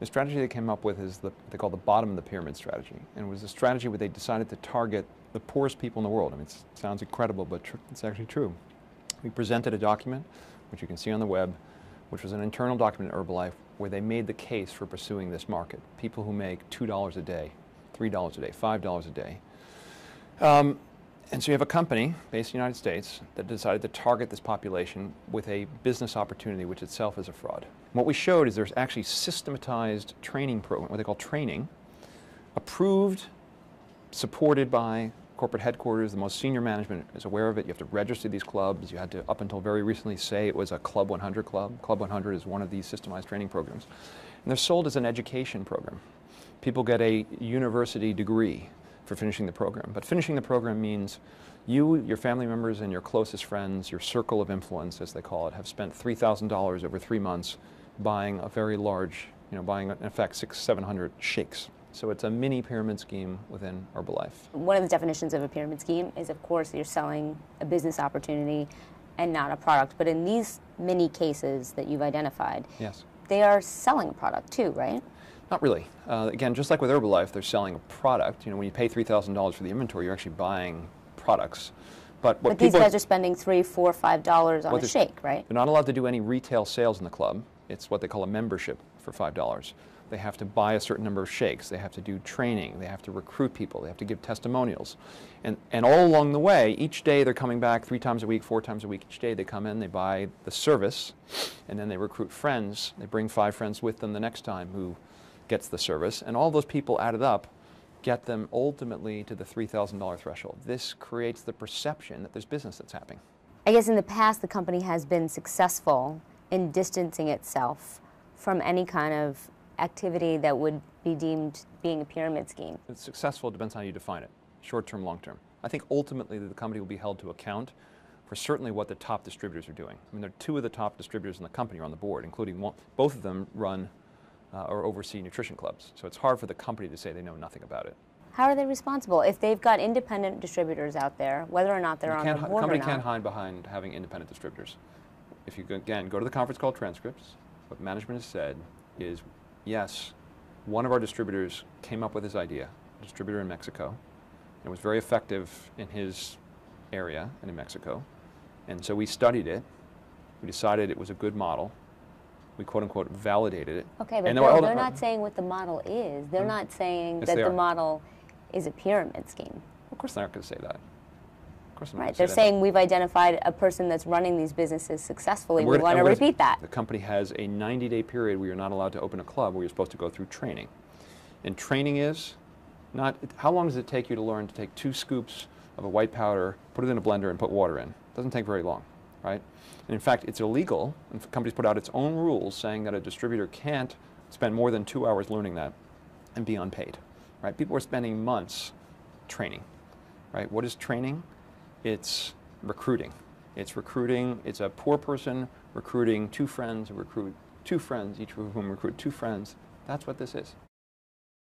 The strategy they came up with is what they call the bottom of the pyramid strategy. And it was a strategy where they decided to target the poorest people in the world. I mean, it sounds incredible, but it's actually true. We presented a document, which you can see on the web, which was an internal document at Herbalife, where they made the case for pursuing this market. People who make $2 a day, $3 a day, $5 a day. And so you have a company based in the United States that decided to target this population with a business opportunity, which itself is a fraud. What we showed is there's actually systematized training program, what they call training, approved, supported by corporate headquarters. The most senior management is aware of it. You have to register these clubs. You had to, up until very recently, say it was a Club 100 club. Club 100 is one of these systemized training programs. And they're sold as an education program. People get a university degree for finishing the program. But finishing the program means you, your family members, and your closest friends, your circle of influence, as they call it, have spent $3,000 over 3 months buying a very large, buying, in effect, 600-700 shakes. So it's a mini pyramid scheme within Herbalife. One of the definitions of a pyramid scheme is, of course, you're selling a business opportunity and not a product. But in these many cases that you've identified, yes, they are selling a product too, right? Not really. Again, just like with Herbalife, they're selling a product. When you pay $3,000 for the inventory, you're actually buying products. But these guys are spending $3, $4, $5 on a shake, right? They're not allowed to do any retail sales in the club. It's what they call a membership for $5. They have to buy a certain number of shakes. They have to do training. They have to recruit people. They have to give testimonials. And all along the way, each day they're coming back 3 times a week, 4 times a week. Each day they come in, they buy the service, and then they recruit friends. They bring 5 friends with them the next time who gets the service. And all those people added up get them ultimately to the $3,000 threshold. This creates the perception that there's business that's happening. I guess in the past the company has been successful in distancing itself from any kind of activity that would be deemed being a pyramid scheme. It's successful, depends on how you define it, short-term, long-term. I think ultimately the company will be held to account for certainly what the top distributors are doing. I mean, there are 2 of the top distributors in the company are on the board, including both of them run or oversee nutrition clubs. So it's hard for the company to say they know nothing about it. How are they responsible? If they've got independent distributors out there, whether or not they're on the board or not. The company can't hide behind having independent distributors. If you, again, go to the conference call transcripts, what management has said is, yes, one of our distributors came up with this idea, a distributor in Mexico. It was very effective in his area and in Mexico. And so we studied it. We decided it was a good model. We quote-unquote validated it. Okay, but Bill, they're not saying what the model is. They're not saying that the model is a pyramid scheme. Of course they're not going to say that. Of course they're not. Right, they're saying we've identified a person that's running these businesses successfully. We want to repeat that. The company has a 90-day period where you're not allowed to open a club, where you're supposed to go through training. And training is not, how long does it take you to learn to take 2 scoops of a white powder, put it in a blender, and put water in? It doesn't take very long, right? And in fact, it's illegal, and companies put out its own rules saying that a distributor can't spend more than 2 hours learning that and be unpaid, right? People are spending months training, right? What is training? It's recruiting. It's recruiting, it's a poor person recruiting 2 friends who recruit 2 friends, each of whom recruit 2 friends. That's what this is.